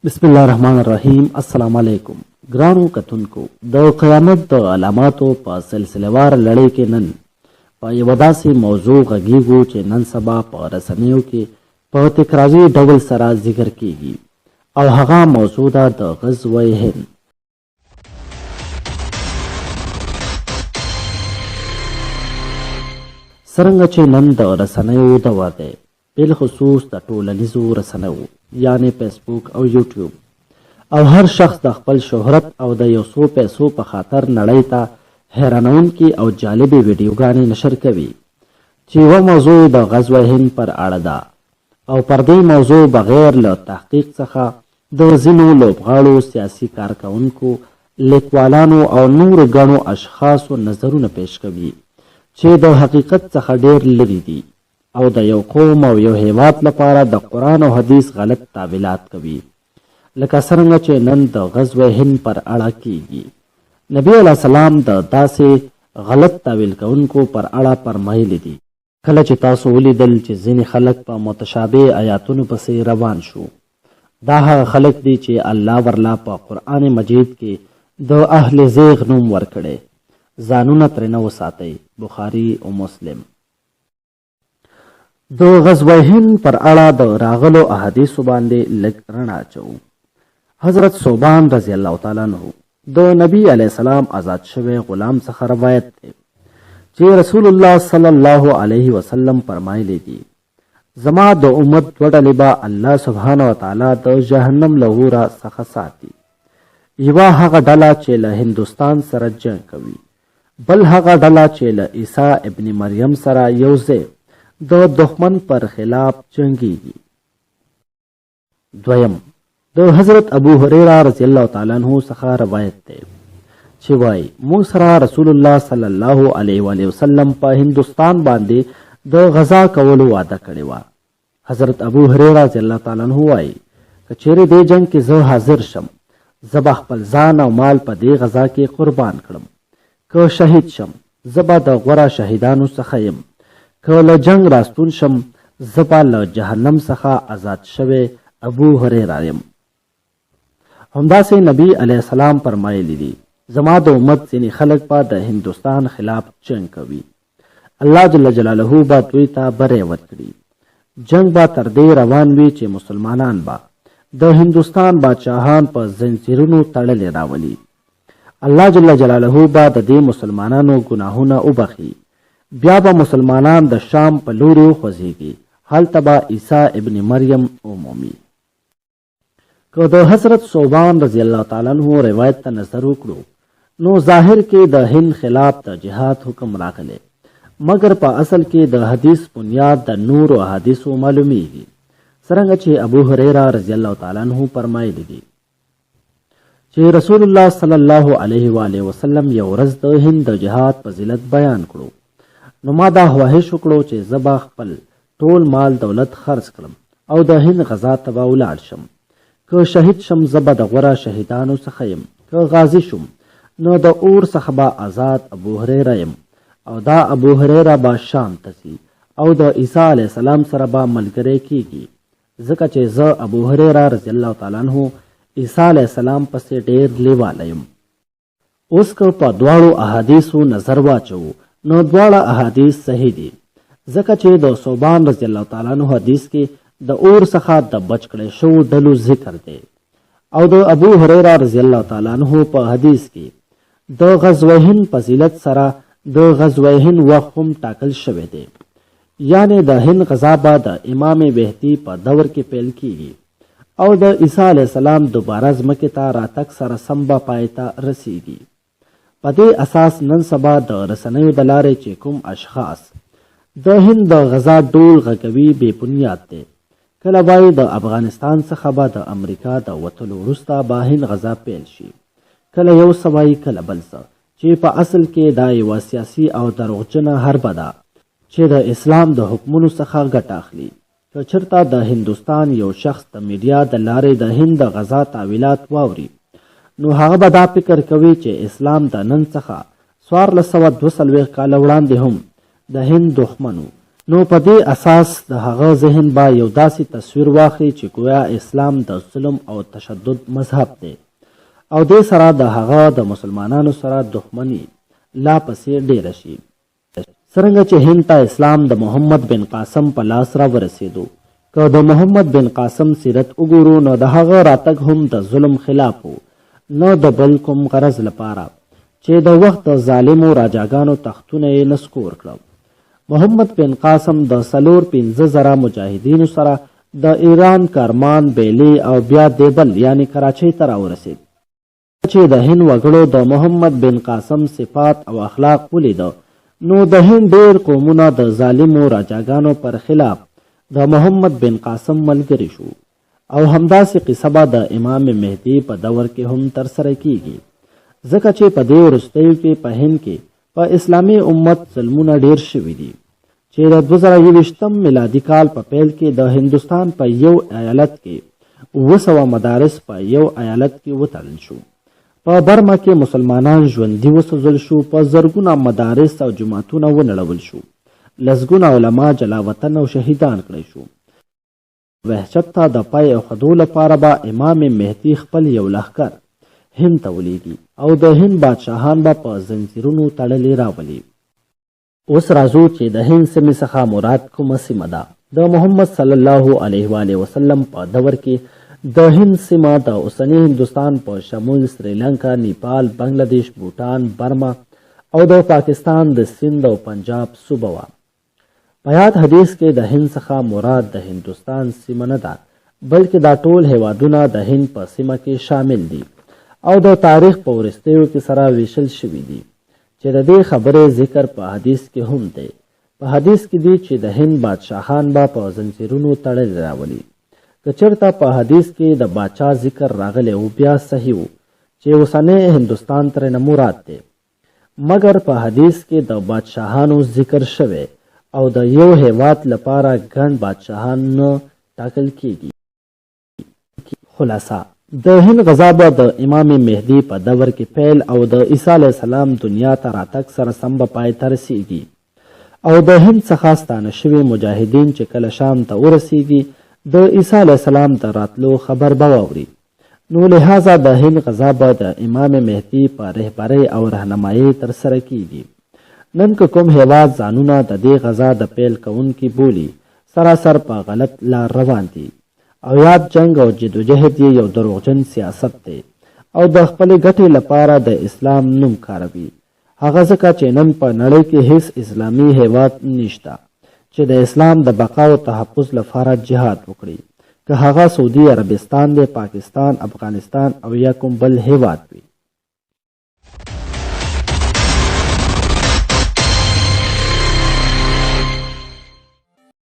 بسم الله الرحمن الرحیم. السلام علیکم ګرانو کتونکو. د قیامت د علاماتو په سلسلهوار لړۍ کې نن په یوه داسې موضوع غږیږو چې نن سبا په رسنیو کې په تکراري ډول سره ذکر کیږي او هغه موضوع ده د غزوه هند. څرنګه چې نن د رسنیو دور دی، بالخصوص د ټولنیزو رسنیو یعنی فیسبوک او یوټیوب، او هر شخص د خپل شهرت او د یو څو پیسو په خاطر نړۍ ته حیرانونکي او جالبې ویډیوګانې نشر کوي چې یوه موضوع د غزوه هند پر اړه ده، او پر دې موضوع بغیر له تحقیق څخه د ځینو لوبغاړو، سیاسي کارکونکو، لیکوالانو او نورو ګڼو اشخاصو نظرونه پیش کوي چې د حقیقت څخه ډیر لرې دي او د یو قوم او یو هیواد لپاره د قرآن او حدیث غلط تعبیلات کوي، لکه څرنګه چې نن د غزوه هند پر اړه کیږي. نبی علیه السلام د داسې غلط تعبیل کوونکو پر اړه فرمایلی دي: کله چې تاسو ولیدل چې ځینې خلک په متشابه آیاتونو پسې روان شو، دا هغه خلک دي چې الله ورلا په قرآن مجید کې د اهل زیغ نوم ورکړي، ځانونه ترې نه وساتئ. بخاري او مسلم. د غزوه هند پر اړه د راغلو احادیثو باندې لږ رڼا اچوو. حضرت ثوبان رضی الله تعالی عنہ د نبی علیه السلام آزاد شوی غلام څخه روایت دی چې رسول الله صلی الله علیه وسلم فرمایلی دي: زما د امت دوه ډلې به الله سبحانه وتعالی د جهنم له اوره څخه ساتي. یوه هغه ډله چې له هندوستان سره جنګ کوي، بل هغه ډله چې له عیسی ابن مریم سره یو ځای د دښمن پر خلاف جنگیږي. دویم، د حضرت ابو هريره رضی الله تعالی عنہ څخه روایت دی چې وایي: موږ سره رسول الله صلی الله علیه و وسلم په هندوستان باندې د غزا کولو وعده کړې وه. حضرت ابو هريره رضی الله تعالی عنہ وایي: که چیرې دې جنگ کې زه حاضر شم، زه به خپل ځان او مال په دې غزا کې قربان کړم. که شهید شم، زه به د غوره شهیدانو څخه یم. که له جنگ راستون شم، زه به له جهنم څخه آزاد شوی ابو هريره یم. همداسې نبی علیه السلام فرمایلی دي: زما د امت ځینې خلک به د هندوستان خلاف جنگ کوي، الله جل جلاله به دوی ته بری ورکړي. جنگ به تر دې روان وي چې مسلمانان به د هندوستان بادشاهان په زنځیرونو تړلې راولي. الله جل جلاله به د دې مسلمانانو ګناهونه وبخي. بیا به مسلمانان د شام په لوري وخوځېږي، هلته به عیسی ابن مریم ومومي. که د حضرت ثوبان رضی الله تعالی عنہ روایت ته نظر وکړو، نو ظاهر کې د هند خلاف د جهاد حکم راغلی، مګر په اصل کې د حدیث بنیاد د نورو احادیثو معلومیږي. څرنګه چې ابو هريره رضی الله تعالی عنہ فرمایلی دي چې رسول الله صلی الله علیه و وسلم یو ورځ د هند د جهاد فضیلت بیان کړو، نو ما دا خواهش وکړو چې زه به خپل ټول مال دولت خرڅ کړم او د هند غزا ته به ولاړ شم. که شهید شم، زه به د غوره شهیدانو څخه یم. که غازی شم، نو د اور څخه به آزاد ابو هريره یم، او دا ابو هريره به شام ته ځي او د عیسی علیه السلام سره به ملګری کیږي، ځکه چې زه ابو هريره رضی الله تعالی عنہ عیسی علیه السلام پسې ډیر لیواله یم. اوس که په دواړو احادیثو نظر واچو، نو دواړه احادیث صحیح دي، ځکه چې د ثوبان رضی الله تعالی عنہ حدیث کې د اور څخه د بچ کړی شوو ډلو ذکر دی، او د ابو هريره رضی الله تعالی عنہ په حدیث کې د غزوه هند فضیلت سره د غزوه هند وخت هم ټاکل شوی دی، یعنی د هند غزا به د امام مهدي په دور کې پیل کیږي او د عیسی علیه السلام دوباره ځمکې ته راتګ سره سم به پای ته رسیږي. په دې اساس نن سبا د رسنیو د لارې چې کوم اشخاص د هند د غزا ډول غږوي بې بنیاد دی. کله وایي د افغانستان څخه به د امریکا د وتلو وروسته به هند غزا پیل شي، کله یو څه وایي، کله بل څه، چې په اصل کې دا یوه سیاسي او دروغجنه حربه ده چې د اسلام د حکمونو څخه ګټه اخلي. که چېرته د هندوستان یو شخص د میډیا د لارې د هند د غزا تعویلات واوري، نو هغه به دا فکر کوي چې اسلام د نن څخه 1442 کاله وړاندې هم د هند دښمنو، نو په دې اساس د هغه ذهن با یو داسې تصویر واخلي چې گویا اسلام د ظلم او تشدد مذهب دی او دې سره د هغه د مسلمانانو سره دښمني لا پسې ډیره شي. څرنګه چې هند ته اسلام د محمد بن قاسم په لاس را ورسېدو، که د محمد بن قاسم سیرت وګورو نو د هغه راتګ هم د ظلم خلاف و، نه د بل کوم غرض لپاره چې د وخت د ظالمو راجاګانو تختونه یې نسکور کړل. محمد بن قاسم د 4-5 مجاهدینو سره د ایران کارمان بیلی او بیا دیبل یعنی کراچۍ ته راورسېد. چې د هند وګړو د محمد بن قاسم صفات او اخلاق ولیده نو د هند ډېر قومونه د ظالمو راجاګانو پر خلاف د محمد بن قاسم ملګری شو او همداسې قصه به د امام مهدي په دور کې هم ترسره کیږي، ځکه چې په دې وروستیو کې په هند کې په اسلامي امت ظلمونه ډېر شوي دي چې د 2021 میلادي کال په پیل کې د هندوستان په یو ایالت کې 200 مدارس په یو ایالت کې وتړل شو. په برما کې مسلمانان ژوندي وسوځل شو، په زرګونه مدارس او جماعتونه ونړول شو، لسګونه علما جلاوطن او شهیدان کړای شو. وحشت ته د پای ایښودو لپاره به امام مهدي خپل یو لښکر هند ته ولیږي او د هند بادشاهان به په زنځیرونو تړلي راولي. اوس راځو چې د هند سیمې څخه مراد کومه سیمه ده. د محمد صلی الله علیه وسلم په دور کې د هند سیمه د اوسني هندوستان په شمول سریلانکا، نیپال، بنگلادیش، بوټان، برما او د پاکستان د سند او پنجاب صوبه وه. په یاد حدیث کې د هند څخه مراد د هندوستان سیمه نه ده بلکې دا ټول هیوادونه د هند په سیمه کې شامل دي او د تاریخ په وروستیو کې سره ویشل شوي دي چې د دې خبرې ذکر په حدیث کې هم دی. په حدیث کې دی چې د هند بادشاهان به په زنځیرونو تړلي راولي. که چېرته په حدیث کې د باچا ذکر راغلی و بیا صحیح و چې اوسنی هندوستان ترې نه مراد دی، مګر په حدیث کې د بادشاهانو ذکر شوی او د یو هیواد لپاره ګڼ بادشاهان نه ټاکل کیږي. خلاصه د هند غزا به د امام مهدي په دور کې پیل او د عیسی علیه السلام دنیا ته راتګ سره سم به پای ته رسیږي او د هند څخه ستانه شوي مجاهدین چې کله شام ته ورسیږي د عیسی علیه السلام ته راتلو خبر به واوري. نو لہذا د هند غزا به د امام مهدي په رهبرۍ او رهنمایۍ ترسره کیږي. نن که کوم هیواد ځانونه د دې غزا د پیل کوونکي بولي سراسر په غلط لار روان دي او یاد جنگ او جدوجهد یې یو دروغجن سیاست دی او د خپلې ګټې لپاره د اسلام نوم کاروي. هغه ځکه چې نن په نړۍ کې هیڅ اسلامي هیواد نشته چې د اسلام د بقا او تحفظ لپاره جهاد وکړي، که هغه سعودي عربستان دی، پاکستان، افغانستان او یا کوم بل هیواد وي.